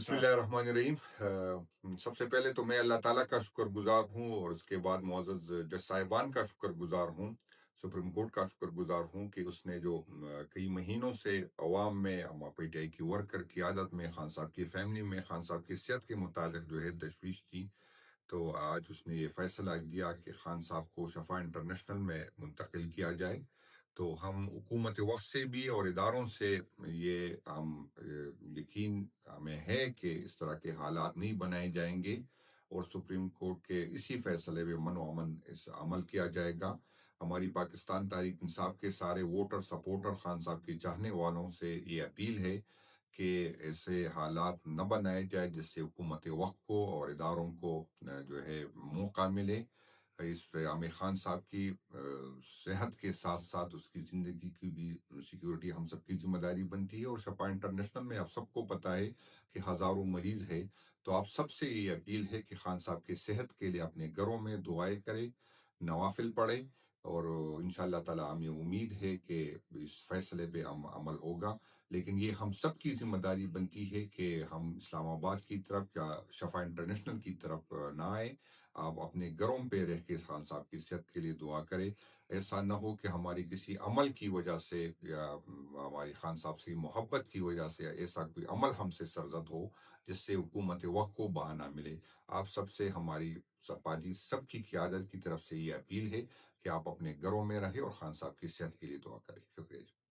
बिस्मिल्लाहिर्रहमानिर्रहीम। सबसे पहले तो मैं अल्लाह ताला का शुक्रगुजार हूँ और उसके बाद मुअज़्ज़ज़ जज साहिबान का शुक्रगुजार हूँ, सुप्रीम कोर्ट का शुक्रगुजार हूँ कि उसने जो कई महीनों से अवाम में पीटीआई की वर्कर की आदत में, खान साहब की फैमिली में, खान साहब की सेहत के मुतालिक जो है तशवीश थी, तो आज उसने ये फैसला किया कि खान साहब को शफा इंटरनेशनल में मुंतकिल किया जाए। तो हम हुकूमत वक्त से भी और इदारों से ये हम यकीन हमें है कि इस तरह के हालात नहीं बनाए जाएंगे और सुप्रीम कोर्ट के इसी फैसले पे मनो अमन इस अमल किया जाएगा। हमारी पाकिस्तान तहरीक इंसाफ के सारे वोटर सपोर्टर खान साहब के चाहने वालों से ये अपील है कि ऐसे हालात न बनाए जाए जिससे हुकूमत वक्त को और इदारों को जो है मौका मिले। इस पे आमिर खान साहब की सेहत के साथ साथ उसकी ज़िंदगी की भी सिक्योरिटी हम सबकी जिम्मेदारी बनती है। और शफा इंटरनेशनल में आप सबको पता है कि हज़ारों मरीज है। तो आप सबसे ये अपील है कि खान साहब की सेहत के लिए अपने घरों में दुआएं करें, नवाफिल पढ़ें और इंशाअल्लाह ताला हमें उम्मीद है कि इस फैसले पे हम अमल होगा। लेकिन ये हम सब की जिम्मेदारी बनती है कि हम इस्लामाबाद की तरफ या शफा इंटरनेशनल की तरफ ना आए। आप अपने घरों पे रह के खान साहब की सेहत के लिए दुआ करें। ऐसा ना हो कि हमारी किसी अमल की वजह से या हमारी खान साहब से मोहब्बत की वजह से ऐसा कोई अमल हमसे सरजद हो जिससे हुकूमत वक्त को बहाना मिले। आप सबसे हमारी सपाजी सबकी क़यादत की तरफ से ये अपील है कि आप अपने घरों में रहें और खान साहब की सेहत के लिए दुआ करें। शुक्रिया।